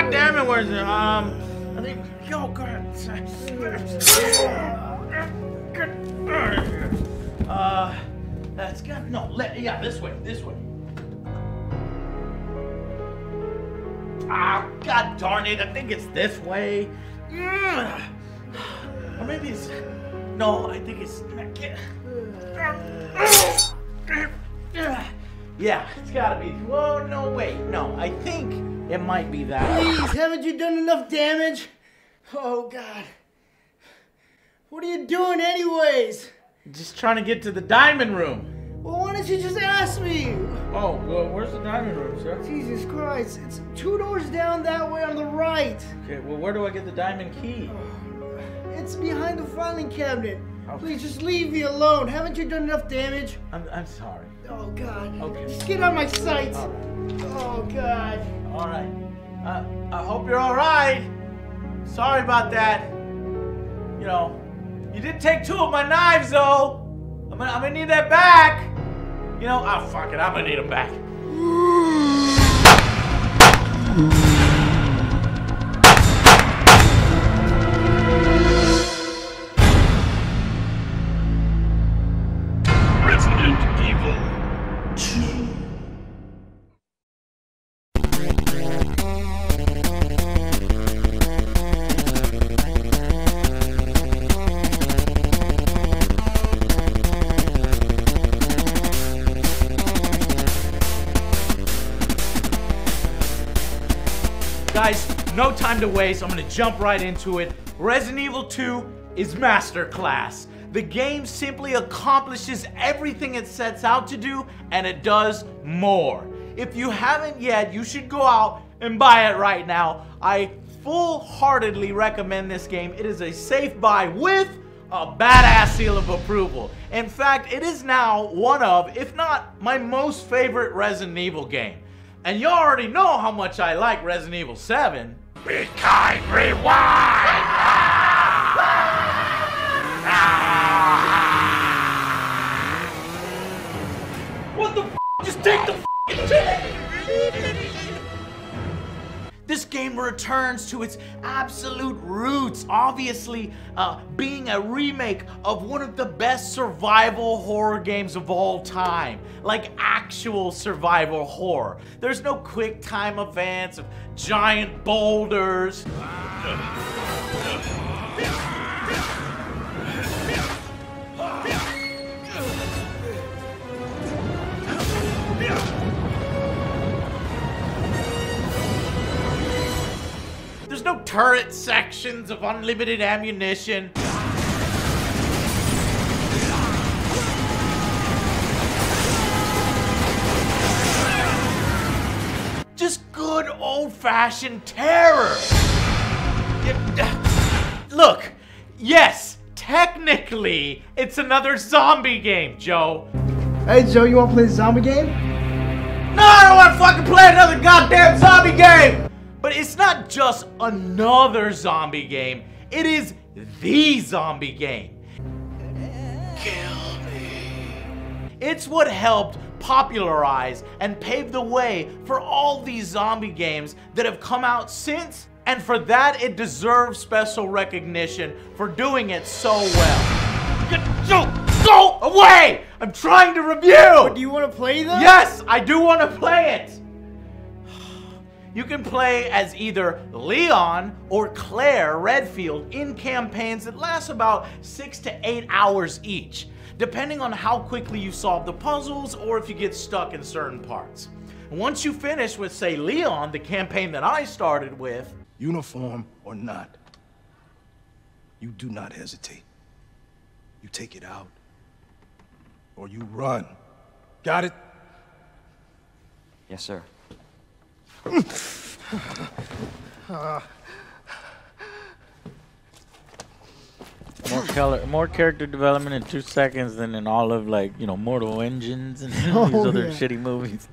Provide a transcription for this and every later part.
God damn it, where's it? I think, yo, go ahead. That's good. No, yeah, this way. Ah, God darn it, I think it's this way. Or maybe it's, no, I think it's, yeah, it's gotta be, whoa, no, wait, no, I think it might be that. Please, haven't you done enough damage? Oh, God. What are you doing anyways? Just trying to get to the diamond room. Well, why don't you just ask me? Oh, well, where's the diamond room, sir? Jesus Christ, it's 2 doors down that way on the right. Okay, well, where do I get the diamond key? It's behind the filing cabinet. Okay. Please, just leave me alone. Haven't you done enough damage? I'm sorry. Oh, God. Okay. Just get out of my sight. All right. Oh, God. All right. I hope you're all right. Sorry about that. You know, you did take 2 of my knives, though. I'm gonna need that back. You know, fuck it. I'm gonna need them back. Resident Evil 2. Guys, no time to waste. I'm gonna jump right into it. Resident Evil 2 is masterclass. The game simply accomplishes everything it sets out to do, and it does more. If you haven't yet, you should go out and buy it right now. I full-heartedly recommend this game. It is a safe buy with a badass seal of approval. In fact, it is now one of, if not my most favorite Resident Evil game. And you already know how much I like Resident Evil 7. Be kind, rewind! What the f? Just take the f***ing chance! This game returns to its absolute roots, obviously being a remake of one of the best survival horror games of all time. Like actual survival horror. There's no quick time events of giant boulders. There's no turret sections of unlimited ammunition. Just good old-fashioned terror. Look, yes, technically, it's another zombie game, Joe. Hey, Joe, you want to play the zombie game? No, I don't want to fucking play another goddamn zombie game! But it's not just another zombie game, it is the zombie game. Kill me. It's what helped popularize and pave the way for all these zombie games that have come out since, and for that it deserves special recognition for doing it so well. Go away! I'm trying to review! Do you want to play them? Yes, I do want to play it! You can play as either Leon or Claire Redfield in campaigns that last about 6 to 8 hours each, depending on how quickly you solve the puzzles or if you get stuck in certain parts. Once you finish with, say, Leon, the campaign that I started with, uniform or not, you do not hesitate. You take it out, or you run. Got it? Yes, sir. More character development in 2 seconds than in all of, like, you know, Mortal Engines and these other shitty movies.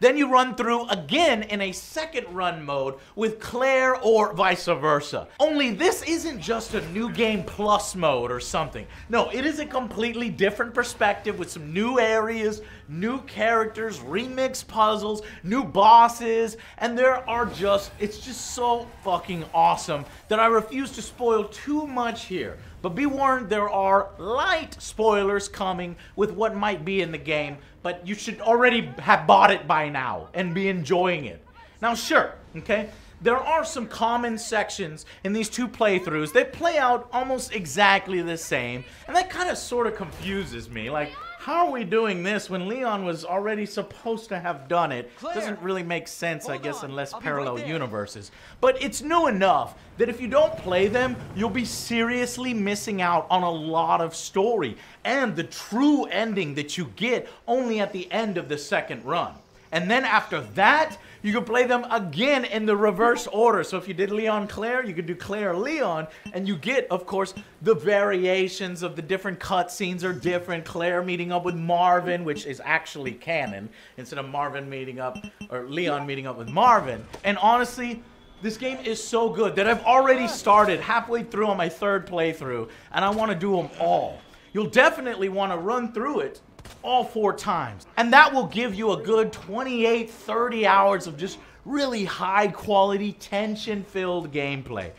Then you run through again in a second run mode with Claire or vice versa. Only this isn't just a new game plus mode or something. No, it is a completely different perspective with some new areas, new characters, remix puzzles, new bosses, and it's just so fucking awesome that I refuse to spoil too much here. But be warned, there are light spoilers coming with what might be in the game, but you should already have bought it by now and be enjoying it. Now, sure, okay, there are some common sections in these two playthroughs that play out almost exactly the same, and that kind of sort of confuses me. Like, how are we doing this when Leon was already supposed to have done it? Claire, doesn't really make sense, I guess, unless I'll be parallel right there. universes. But it's new enough that if you don't play them, you'll be seriously missing out on a lot of story and the true ending that you get only at the end of the second run. And then after that, you can play them again in the reverse order. So if you did Leon Claire, you could do Claire Leon, and you get, of course, the variations of the different cutscenes are different. Claire meeting up with Marvin, which is actually canon, instead of Marvin meeting up, or Leon meeting up with Marvin. And honestly, this game is so good that I've already started halfway through on my third playthrough, and I want to do them all. You'll definitely want to run through it all 4 times. And that will give you a good 28, 30 hours of just really high quality, tension-filled gameplay.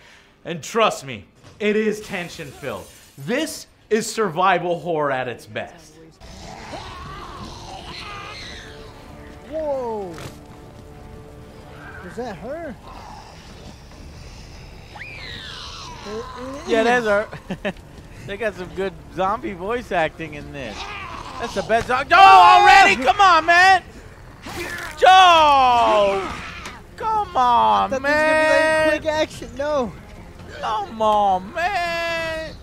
And trust me, it is tension-filled. This is survival horror at its best. Whoa! Was that her? Yeah, that's her. They got some good zombie voice acting in this. That's the best zombie. Joe, already? Come on, man. Joe! Come on, I thought man. this was gonna be like quick action. No. Come on, man.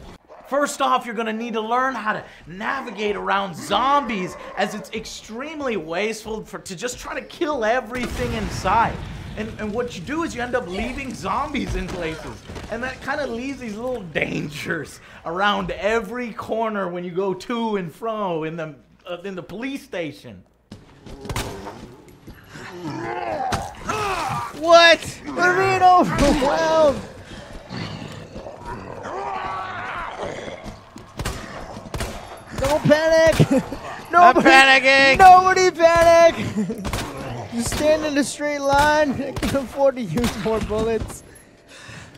First off, you're gonna need to learn how to navigate around zombies, as it's extremely wasteful to just try to kill everything in sight. And what you do is you end up leaving zombies in places. And that kind of leaves these little dangers around every corner when you go to and fro in the police station. What? We're being overwhelmed. Don't panic. I'm panicking. Nobody panic. Just stand in a straight line. I can afford to use more bullets.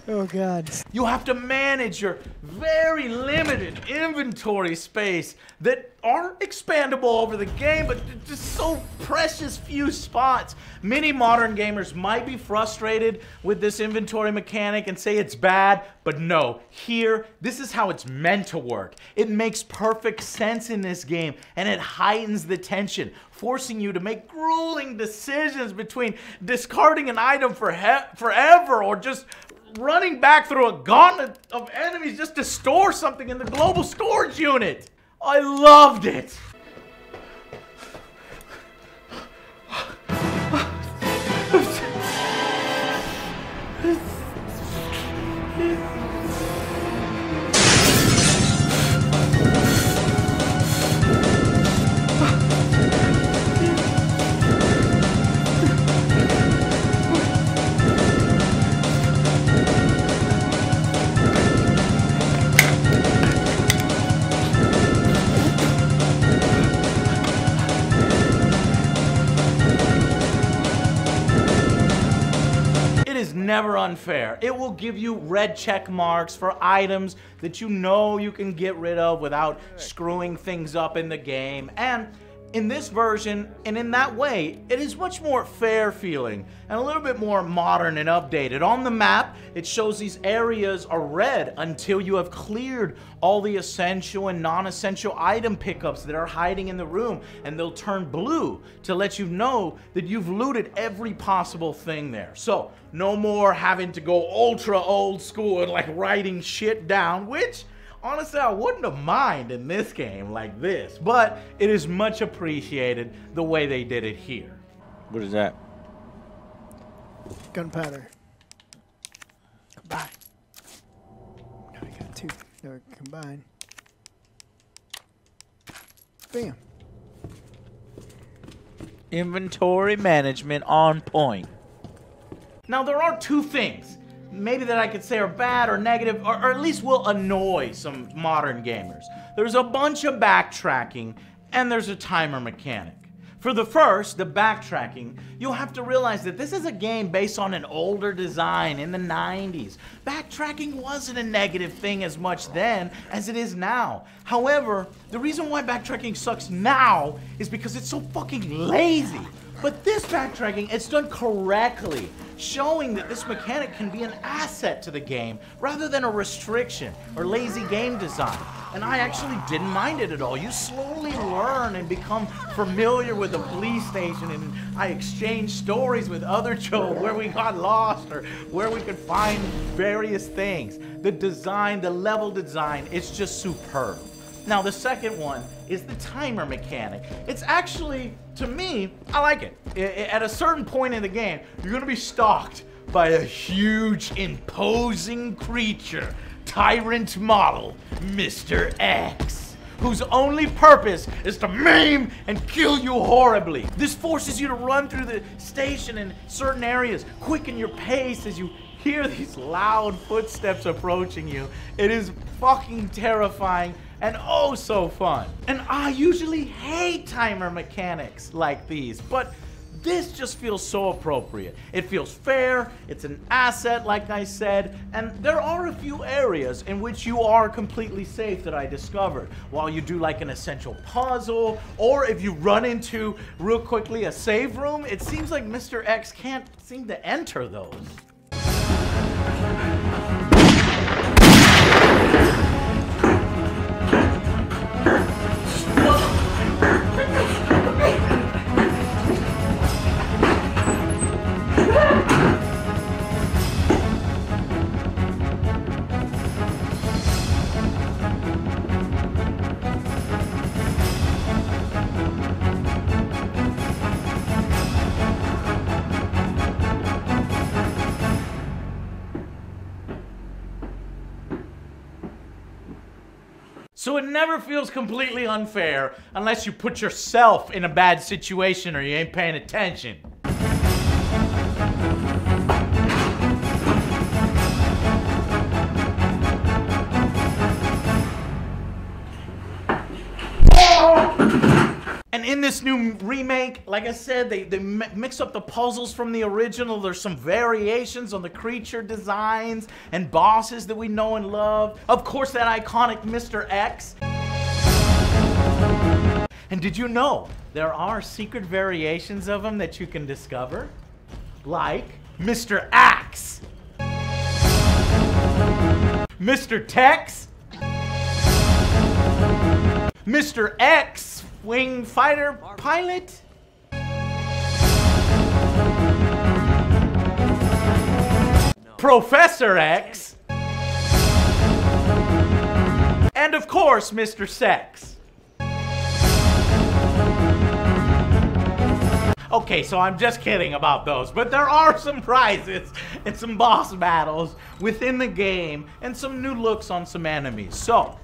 Oh God. You have to manage your very limited inventory space that aren't expandable over the game, but just so precious few spots. Many modern gamers might be frustrated with this inventory mechanic and say it's bad, but no, here, this is how it's meant to work. It makes perfect sense in this game, and it heightens the tension, forcing you to make grueling decisions between discarding an item forever or just running back through a gauntlet of enemies just to store something in the global storage unit. I loved it. Never unfair. It will give you red check marks for items that you know you can get rid of without screwing things up in the game. And in this version, and in that way, it is much more fair feeling and a little bit more modern and updated. On the map, it shows these areas are red until you have cleared all the essential and non-essential item pickups that are hiding in the room, and they'll turn blue to let you know that you've looted every possible thing there. So, no more having to go ultra old school and like writing shit down, which honestly, I wouldn't have minded in this game like this, but it is much appreciated the way they did it here. What is that? Gunpowder. Combine. Now I got 2. Now we can combine. Bam. Inventory management on point. Now, there are two things maybe that I could say are bad or negative, or at least will annoy some modern gamers. There's a bunch of backtracking, and there's a timer mechanic. For the first, the backtracking, you'll have to realize that this is a game based on an older design in the 90s. Backtracking wasn't a negative thing as much then as it is now. However, the reason why backtracking sucks now is because it's so fucking lazy. But this backtracking, it's done correctly, showing that this mechanic can be an asset to the game rather than a restriction or lazy game design. And I actually didn't mind it at all. You slowly learn and become familiar with the police station, and I exchanged stories with OtherJoe where we got lost or where we could find various things. The design, the level design, it's just superb. Now, the second one is the timer mechanic. It's actually, to me, I like it. At a certain point in the game, you're gonna be stalked by a huge, imposing creature, tyrant model, Mr. X, whose only purpose is to maim and kill you horribly. This forces you to run through the station in certain areas, quicken your pace as you hear these loud footsteps approaching you. It is fucking terrifying and oh so fun. And I usually hate timer mechanics like these, but this just feels so appropriate. It feels fair, it's an asset like I said, and there are a few areas in which you are completely safe that I discovered. While you do like an essential puzzle, or if you run into, real quickly, a save room, it seems like Mr. X can't seem to enter those. So it never feels completely unfair unless you put yourself in a bad situation or you ain't paying attention. And in this new remake, like I said, they mix up the puzzles from the original. There's some variations on the creature designs and bosses that we know and love. Of course, that iconic Mr. X. And did you know there are secret variations of him that you can discover? Like Mr. Axe, Mr. Tex, Mr. X, Wing fighter pilot? No. Professor X? And of course, Mr. Sex. Okay, so I'm just kidding about those, but there are some prizes and some boss battles within the game and some new looks on some enemies. So,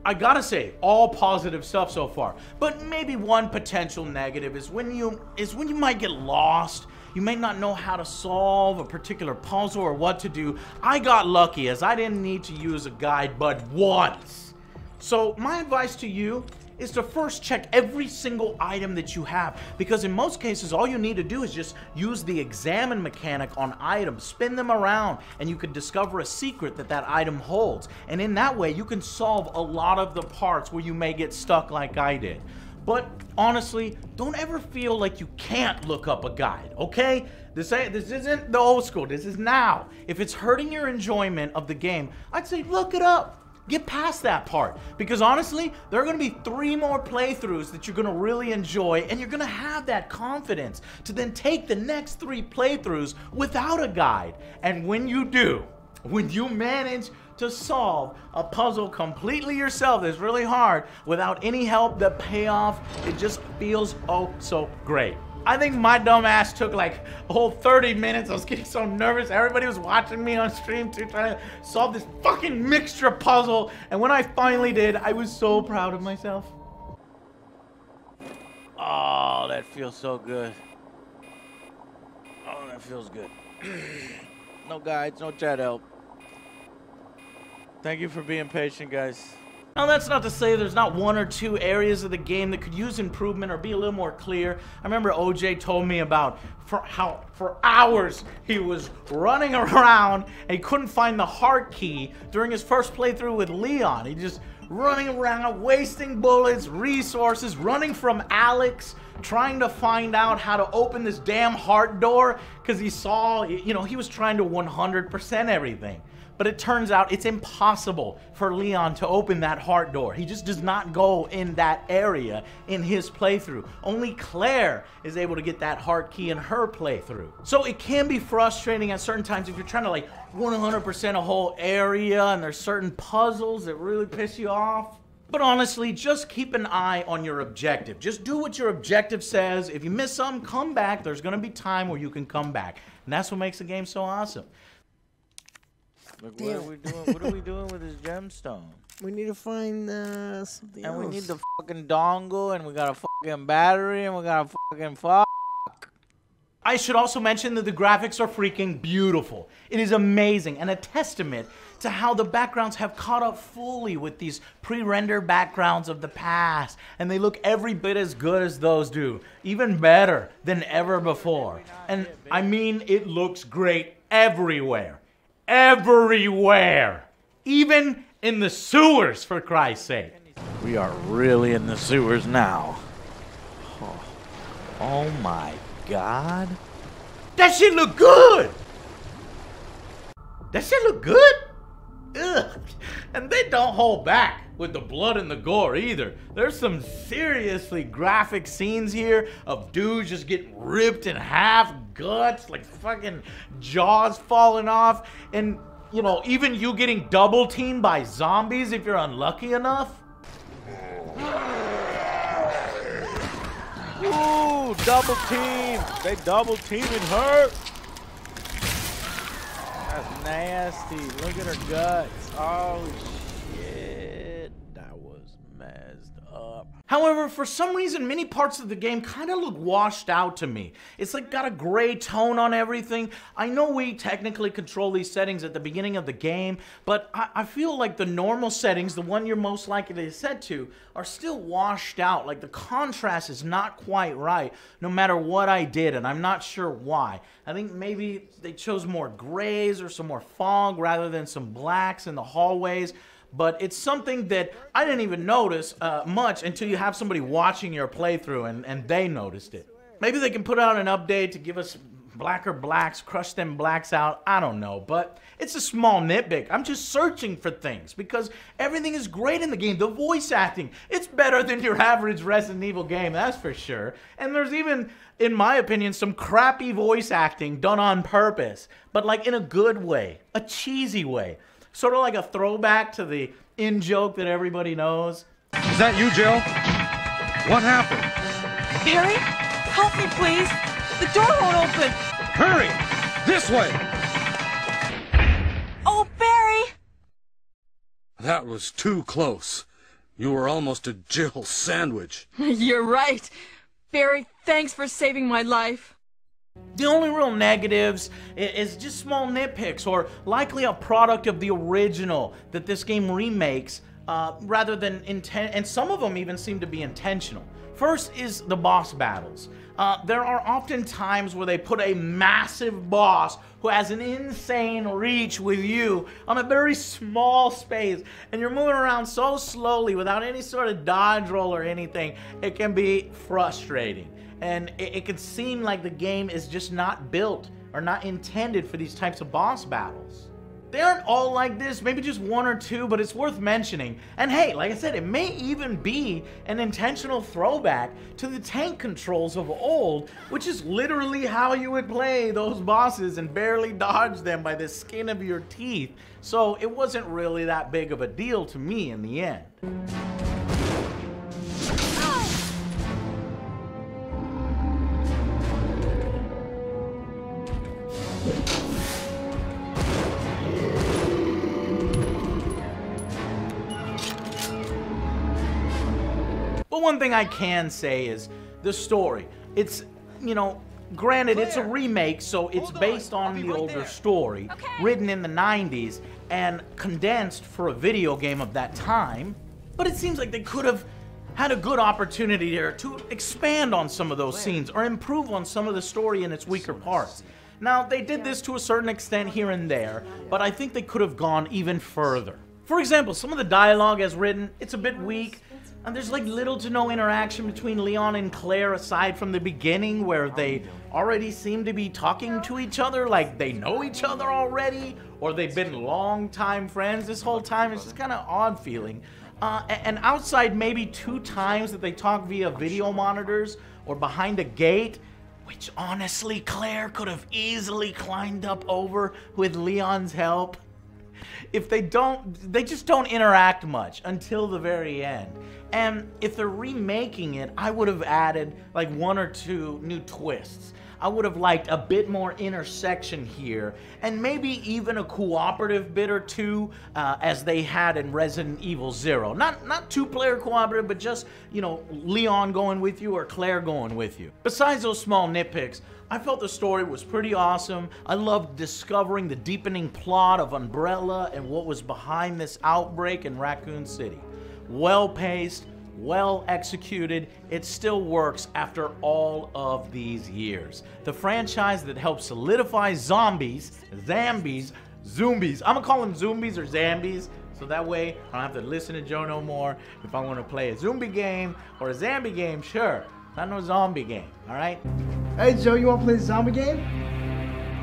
I gotta say, all positive stuff so far. But maybe one potential negative is when you might get lost. You may not know how to solve a particular puzzle or what to do. I got lucky as I didn't need to use a guide but once. So my advice to you is to first check every single item that you have, because in most cases all you need to do is just use the examine mechanic on items, spin them around, and you can discover a secret that that item holds. And in that way you can solve a lot of the parts where you may get stuck like I did. But honestly, don't ever feel like you can't look up a guide, okay? This isn't the old school, this is now. If it's hurting your enjoyment of the game, I'd say look it up. Get past that part, because honestly, there are going to be 3 more playthroughs that you're going to really enjoy, and you're going to have that confidence to then take the next 3 playthroughs without a guide. And when you do, when you manage to solve a puzzle completely yourself that's really hard without any help, the payoff, it just feels oh so great. I think my dumb ass took like a whole 30 minutes. I was getting so nervous. Everybody was watching me on stream too, trying to solve this fucking mixture puzzle. And when I finally did, I was so proud of myself. Oh, that feels so good. Oh, that feels good. No guides, no chat help. Thank you for being patient, guys. Now, that's not to say there's not one or two areas of the game that could use improvement or be a little more clear. I remember OJ told me about how for hours he was running around and he couldn't find the heart key during his first playthrough with Leon. He just running around, wasting bullets, resources, running from Alex, trying to find out how to open this damn heart door because he saw, you know, he was trying to 100% everything. But it turns out it's impossible for Leon to open that heart door. He just does not go in that area in his playthrough. Only Claire is able to get that heart key in her playthrough. So it can be frustrating at certain times if you're trying to like 100% a whole area and there's certain puzzles that really piss you off. But honestly, just keep an eye on your objective. Just do what your objective says. If you miss something, come back. There's gonna be time where you can come back. And that's what makes the game so awesome. Look, what are we doing? What are we doing with this gemstone? We need to find something else. And we need the fucking dongle, and we got a fucking battery, and we got a fucking fuck. I should also mention that the graphics are freaking beautiful. It is amazing and a testament to how the backgrounds have caught up fully with these pre-rendered backgrounds of the past. And they look every bit as good as those do. Even better than ever before. And I mean, it looks great everywhere. Everywhere. Even in the sewers, for Christ's sake. We are really in the sewers now. Oh my God. That shit look good. That shit look good? Ugh. And they don't hold back with the blood and the gore either. There's some seriously graphic scenes here of dudes just getting ripped in half, guts, like fucking jaws falling off, and you know, even you getting double teamed by zombies if you're unlucky enough. Ooh, double team. They double teaming her. That's nasty. Look at her guts. Oh, shit. That was messed up. However, for some reason, many parts of the game kind of look washed out to me. It's like got a gray tone on everything. I know we technically control these settings at the beginning of the game, but I feel like the normal settings, the one you're most likely to set to, are still washed out. Like the contrast is not quite right, no matter what I did, and I'm not sure why. I think maybe they chose more grays or some more fog rather than some blacks in the hallways. But it's something that I didn't even notice much until you have somebody watching your playthrough and they noticed it. Maybe they can put out an update to give us blacker blacks, crush them blacks out, I don't know. But it's a small nitpick. I'm just searching for things because everything is great in the game. The voice acting, it's better than your average Resident Evil game, that's for sure. And there's even, in my opinion, some crappy voice acting done on purpose, but like in a good way, a cheesy way. Sort of like a throwback to the in-joke that everybody knows. Is that you, Jill? What happened? Barry, help me, please. The door won't open. Hurry! This way! Oh, Barry! That was too close. You were almost a Jill sandwich. You're right. Barry, thanks for saving my life. The only real negatives is just small nitpicks, or likely a product of the original that this game remakes rather than and some of them even seem to be intentional. First is the boss battles. There are often times where they put a massive boss who has an insane reach with you on a very small space, and you're moving around so slowly without any sort of dodge roll or anything, it can be frustrating. And it can seem like the game is just not built or not intended for these types of boss battles. They aren't all like this, maybe just one or two, but it's worth mentioning. And hey, like I said, it may even be an intentional throwback to the tank controls of old, which is literally how you would play those bosses and barely dodge them by the skin of your teeth. So it wasn't really that big of a deal to me in the end. But one thing I can say is the story. It's, you know, granted, it's a remake, so it's based on the older story, written in the 90s and condensed for a video game of that time. But it seems like they could have had a good opportunity here to expand on some of those scenes or improve on some of the story in its weaker parts. Now, they did this to a certain extent here and there, but I think they could have gone even further. For example, some of the dialogue as written, it's a bit weak, and there's like little to no interaction between Leon and Claire aside from the beginning where they already seem to be talking to each other like they know each other already, or they've been long-time friends this whole time. It's just kind of odd feeling. And outside maybe 2 times that they talk via video monitors or behind a gate, which honestly Claire could have easily climbed up over with Leon's help. If they just don't interact much until the very end. And if they're remaking it, I would have added like 1 or 2 new twists. I would have liked a bit more intersection here, and maybe even a cooperative bit or 2, as they had in Resident Evil 0. Not 2-player cooperative, but just, you know, Leon going with you or Claire going with you. Besides those small nitpicks, I felt the story was pretty awesome. I loved discovering the deepening plot of Umbrella and what was behind this outbreak in Raccoon City. Well-paced, well executed, it still works after all of these years. The franchise that helped solidify zombies, I'm gonna call them zombies or zambies, so that way I don't have to listen to Joe no more. If I want to play a zombie game or a zombie game, sure, not no zombie game, alright? Hey Joe, you wanna play the zombie game?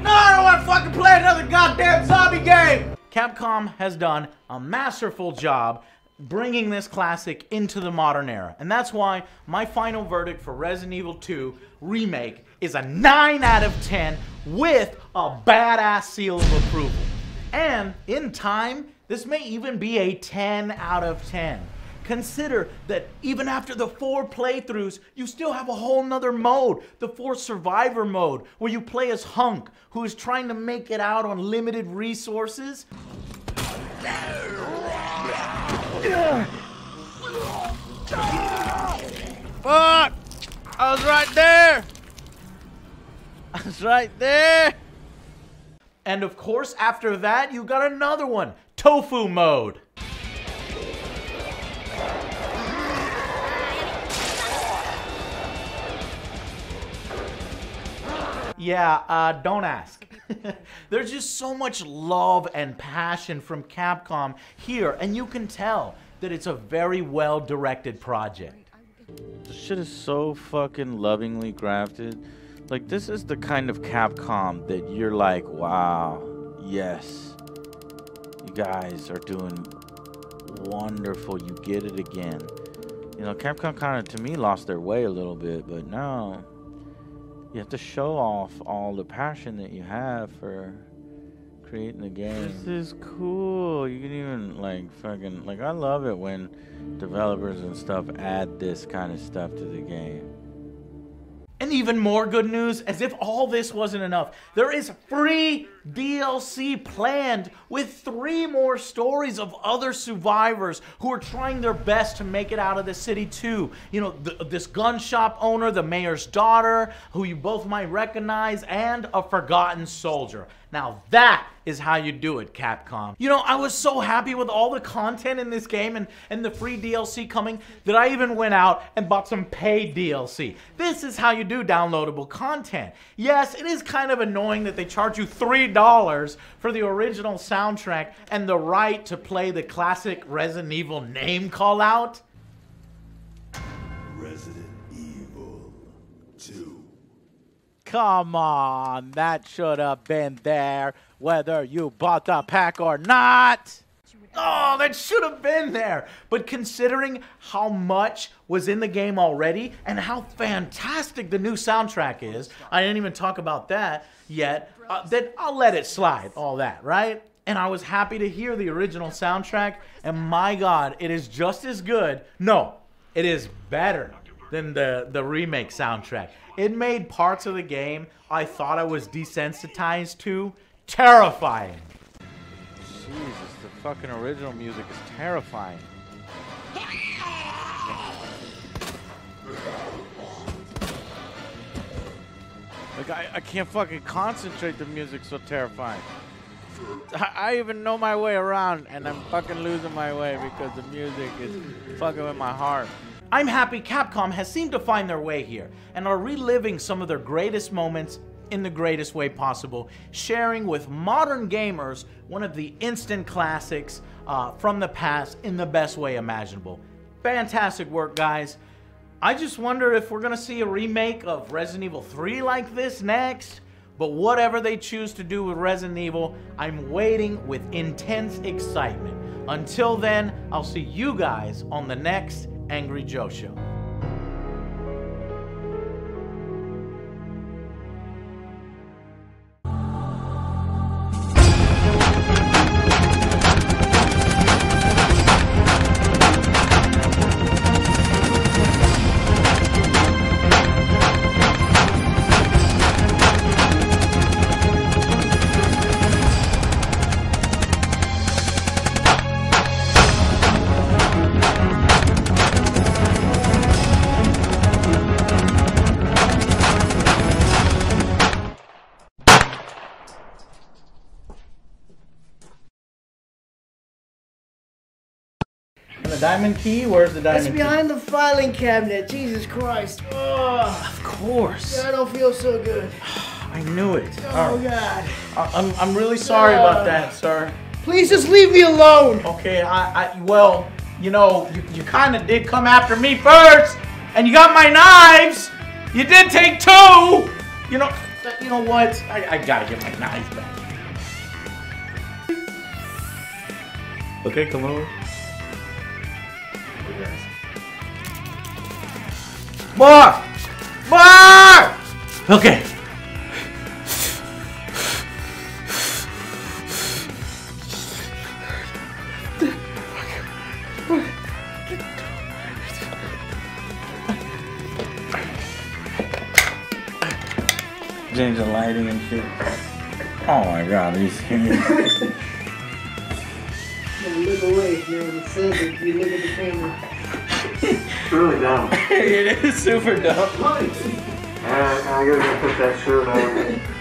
No, I don't want to fucking play another goddamn zombie game! Capcom has done a masterful job bringing this classic into the modern era. And that's why my final verdict for Resident Evil 2 Remake is a 9 out of 10 with a badass seal of approval. And in time, this may even be a 10 out of 10. Consider that even after the 4 playthroughs, you still have a whole nother mode, the 4 Survivor mode, where you play as Hunk, who is trying to make it out on limited resources. Fuck! I was right there! I was right there! And of course, after that, you got another one, Tofu mode. Yeah, don't ask. There's just so much love and passion from Capcom here, and you can tell that it's a very well-directed project. This shit is so fucking lovingly crafted. Like, this is the kind of Capcom that you're like, wow, yes, you guys are doing wonderful, you get it again. You know, Capcom kind of, to me, lost their way a little bit, but now you have to show off all the passion that you have for creating the game. This is cool. You can even, like, fucking, like, I love it when developers and stuff add this kind of stuff to the game. And even more good news, as if all this wasn't enough, there is free DLC planned with 3 more stories of other survivors who are trying their best to make it out of the city too. You know, this gun shop owner, the mayor's daughter, who you both might recognize, and a forgotten soldier. Now that is how you do it, Capcom. You know, I was so happy with all the content in this game and the free DLC coming that I even went out and bought some paid DLC. This is how you do downloadable content. Yes, it is kind of annoying that they charge you $3 for the original soundtrack and the right to play the classic Resident Evil name call out. Resident Evil 2. Come on, that should have been there, whether you bought the pack or not. Oh, that should have been there. But considering how much was in the game already and how fantastic the new soundtrack is, I didn't even talk about that yet, then I'll let it slide, all that, right? And I was happy to hear the original soundtrack, and my God, it is just as good. No, it is better than the remake soundtrack. It made parts of the game I thought I was desensitized to terrifying. Jesus, the fucking original music is terrifying. Like, I can't fucking concentrate. The music's so terrifying. I even know my way around, and I'm fucking losing my way because the music is fucking with my heart. I'm happy Capcom has seemed to find their way here and are reliving some of their greatest moments in the greatest way possible, sharing with modern gamers one of the instant classics from the past in the best way imaginable. Fantastic work, guys. I just wonder if we're gonna see a remake of Resident Evil 3 like this next. But whatever they choose to do with Resident Evil, I'm waiting with intense excitement. Until then, I'll see you guys on the next Angry Joe Show. The diamond key? Where's the diamond It's key? behind the filing cabinet. Jesus Christ. Oh, Of course. I don't feel so good. I knew it. Oh, God. I'm really sorry about that, sir. Please just leave me alone. Okay, well, you know, you kind of did come after me first, and you got my knives. You did take two. You know what? I gotta get my knives back. Okay, come over. More! More! Okay. Change the lighting and shit. Oh my god, he's here. Look away, man. It says if you look at the camera. It's really dumb. It is super dumb. I gotta go put that shirt on.